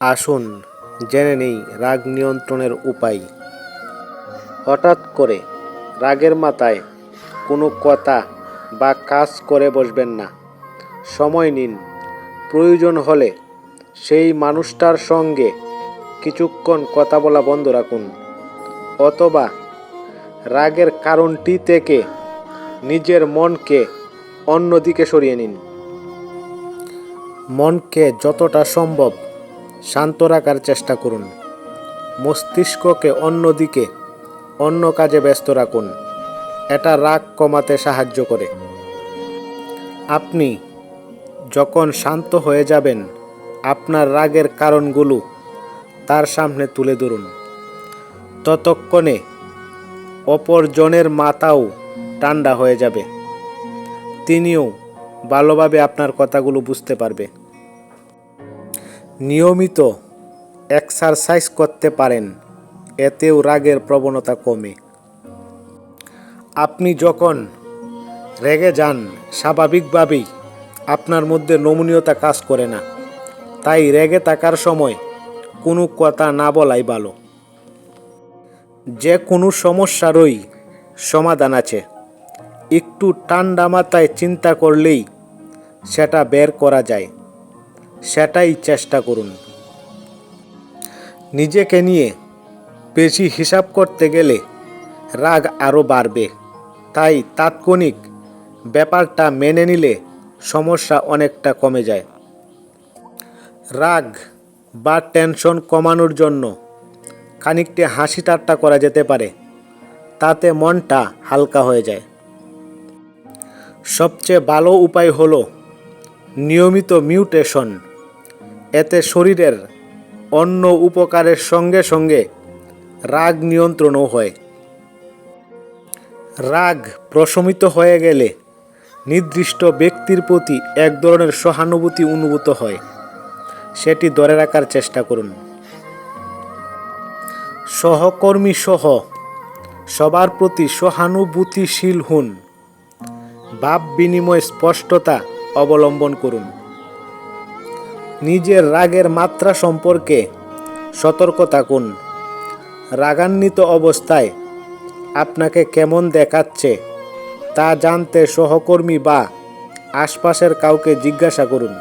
আসুন জেনে নেই রাগ নিয়ন্ত্রণের উপায়। হঠাৎ করে রাগের মাথায় কোনো কথা বা কাজ করে বসবেন না। সময় নিন, প্রয়োজন হলে সেই মানুষটার সঙ্গে কিছুক্ষণ কথা বলা বন্ধ রাখুন, অথবা রাগের কারণটি থেকে নিজের মনকে অন্যদিকে সরিয়ে নিন। মনকে যতটা সম্ভব শান্ত রাখার চেষ্টা করুন। মস্তিষ্ককে অন্যদিকে অন্য কাজে ব্যস্ত রাখুন। এটা রাগ কমাতে সাহায্য করে। আপনি যখন শান্ত হয়ে যাবেন, আপনার রাগের কারণগুলো তার সামনে তুলে ধরুন। ততক্ষণে অপরজনের মাথাও ঠান্ডা হয়ে যাবে। তিনিও ভালোভাবে আপনার কথাগুলো বুঝতে পারবে। নিয়মিত এক্সারসাইজ করতে পারেন, এতেও রাগের প্রবণতা কমে। আপনি যখন রেগে যান, স্বাভাবিকভাবেই আপনার মধ্যে নমনীয়তা কাজ করে না। তাই রেগে থাকার সময় কোনো কথা না বলাই ভালো। যে কোনো সমস্যারই সমাধান আছে। একটু ঠান্ডা মাথায় চিন্তা করলেই সেটা বের করা যায়। সেটাই চেষ্টা করুন। নিজেকে নিয়ে বেশি হিসাব করতে গেলে রাগ আরও বাড়বে। তাই তাৎক্ষণিক ব্যাপারটা মেনে নিলে সমস্যা অনেকটা কমে যায়। রাগ বা টেনশন কমানোর জন্য খানিকটা হাসি ঠাট্টা করা যেতে পারে, তাতে মনটা হালকা হয়ে যায়। সবচেয়ে ভালো উপায় হলো নিয়মিত মেডিটেশন। এতে শরীরের অন্য উপকারের সঙ্গে সঙ্গে রাগ নিয়ন্ত্রণও হয়। রাগ প্রশমিত হয়ে গেলে নির্দিষ্ট ব্যক্তির প্রতি এক ধরনের সহানুভূতি অনুভূত হয়। সেটি ধরে রাখার চেষ্টা করুন। সহকর্মী সহ সবার প্রতি সহানুভূতিশীল হন। ভাব বিনিময় স্পষ্টতা অবলম্বন করুন। নিজের রাগের মাত্রা সম্পর্কে সতর্ক থাকুন। রাগান্বিত অবস্থায় আপনাকে কেমন দেখাচ্ছে তা জানতে সহকর্মী বা আশপাশের কাউকে জিজ্ঞাসা করুন।